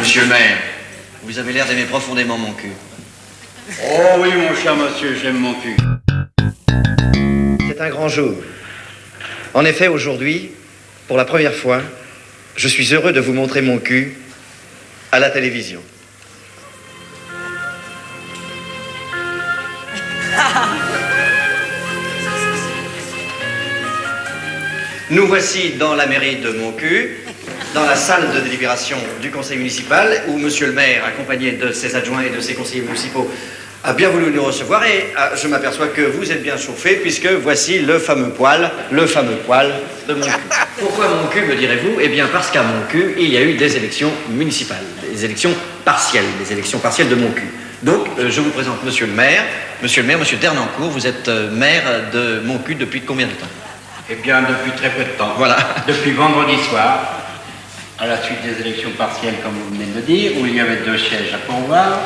Monsieur le maire, vous avez l'air d'aimer profondément mon cul. Oh oui, mon cher monsieur, j'aime mon cul. C'est un grand jour. En effet, aujourd'hui, pour la première fois, je suis heureux de vous montrer mon cul à la télévision. Nous voici dans la mairie de Montcuq, dans la salle de délibération du conseil municipal, où monsieur le maire, accompagné de ses adjoints et de ses conseillers municipaux, a bien voulu nous recevoir. Et je m'aperçois que vous êtes bien chauffés, puisque voici le fameux poil de Montcuq. Pourquoi Montcuq, me direz-vous? Eh bien parce qu'à Montcuq, il y a eu des élections municipales, des élections partielles de Montcuq. Donc, je vous présente monsieur le maire, monsieur Dernancourt. Vous êtes maire de Montcuq depuis combien de temps? Eh bien, depuis très peu de temps. Voilà. Depuis vendredi soir, à la suite des élections partielles, comme vous venez de le dire, où il y avait 2 sièges à pourvoir,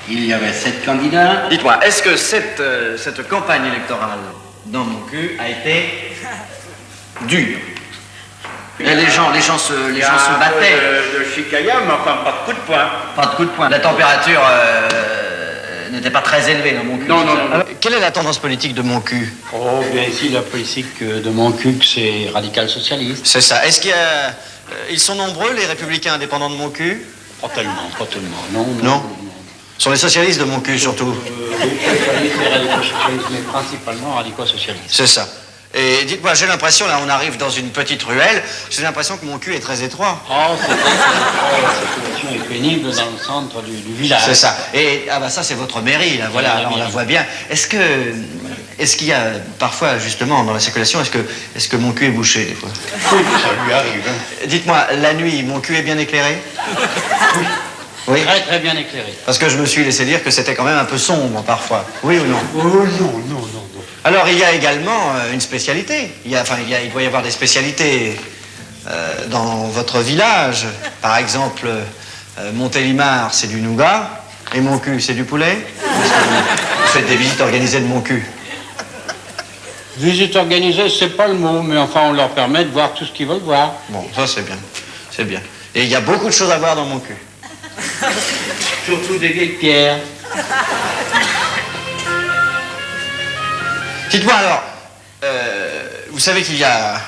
il y avait 7 candidats. Dites-moi, est-ce que cette campagne électorale dans Montcuq a été dure? Et les gens se battaient. De chicaya, mais enfin pas de coup de poing. Pas de coup de poing. La température n'était pas très élevée dans Montcuq. Non. Alors, quelle est la tendance politique de Montcuq? Oh, bien ici, la politique de Montcuq, c'est radical socialiste. C'est ça. Est-ce qu'il y a... ils sont nombreux, les républicains indépendants de Montcuq? Pas tellement. Non. Ce sont les socialistes de Montcuq, surtout. Oui, socialistes et radicaux-socialistes, mais principalement radicaux-socialistes. C'est ça. Et dites-moi, j'ai l'impression, là, on arrive dans une petite ruelle, j'ai l'impression que Montcuq est très étroit. Oh, la situation est pénible dans le centre du village. C'est ça. Et, ça, c'est votre mairie, là, voilà, alors on la voit bien. Est-ce qu'il y a, parfois, justement, dans la circulation, est-ce que Montcuq est bouché, des fois? Oui, ça lui arrive. Dites-moi, la nuit, Montcuq est bien éclairé? Oui. Très, très bien éclairé. Parce que je me suis laissé dire que c'était quand même un peu sombre, parfois. Oui ou non? Oh, non. Alors, il y a également une spécialité. Il doit y avoir des spécialités dans votre village. Par exemple, Montélimar, c'est du nougat. Et Montcuq, c'est du poulet. Vous faites des visites organisées de Montcuq. Visite organisée, c'est pas le mot, mais enfin, on leur permet de voir tout ce qu'ils veulent voir. Bon, ça, c'est bien. C'est bien. Et il y a beaucoup de choses à voir dans Montcuq. Surtout des vieilles pierres. Dites-moi alors, vous savez qu'il y a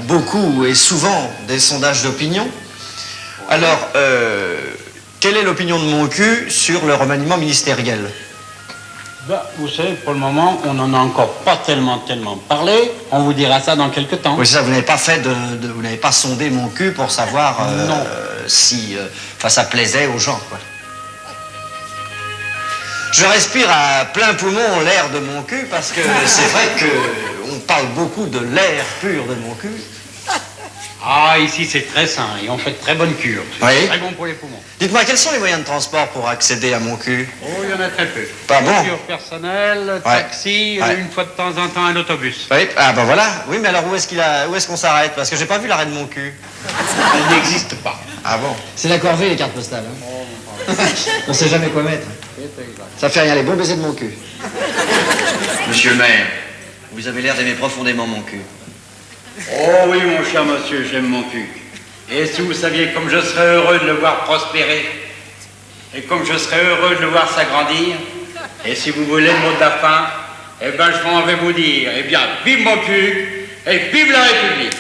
beaucoup et souvent des sondages d'opinion. Alors, quelle est l'opinion de Montcuq sur le remaniement ministériel? Vous savez, pour le moment, on n'en a encore pas tellement parlé. On vous dira ça dans quelques temps. Oui, c'est ça, vous n'avez pas vous n'avez pas sondé Montcuq pour savoir si ça plaisait aux gens, quoi. Je respire à plein poumon l'air de Montcuq parce que c'est vrai qu'on parle beaucoup de l'air pur de Montcuq. Ah, ici c'est très sain et on fait de très bonnes cures. Oui. Très bon pour les poumons. Dites-moi, quels sont les moyens de transport pour accéder à Montcuq? Oh, il y en a très peu. Pas bon. Voiture personnelle, taxi, une fois de temps en temps un autobus. Oui, voilà. Oui, mais alors où est-ce qu'on s'arrête? Parce que j'ai pas vu l'arrêt de Montcuq. Elle n'existe pas. Ah bon? C'est la corvée, les cartes postales. Hein. On sait jamais quoi mettre. Ça fait rien, les bons baisers de Montcuq. Monsieur le maire, vous avez l'air d'aimer profondément Montcuq. Oh oui, mon cher monsieur, j'aime Montcuq. Et si vous saviez comme je serais heureux de le voir prospérer, et comme je serais heureux de le voir s'agrandir, et si vous voulez le mot de la fin, je m'en vais vous dire, vive Montcuq, et vive la République!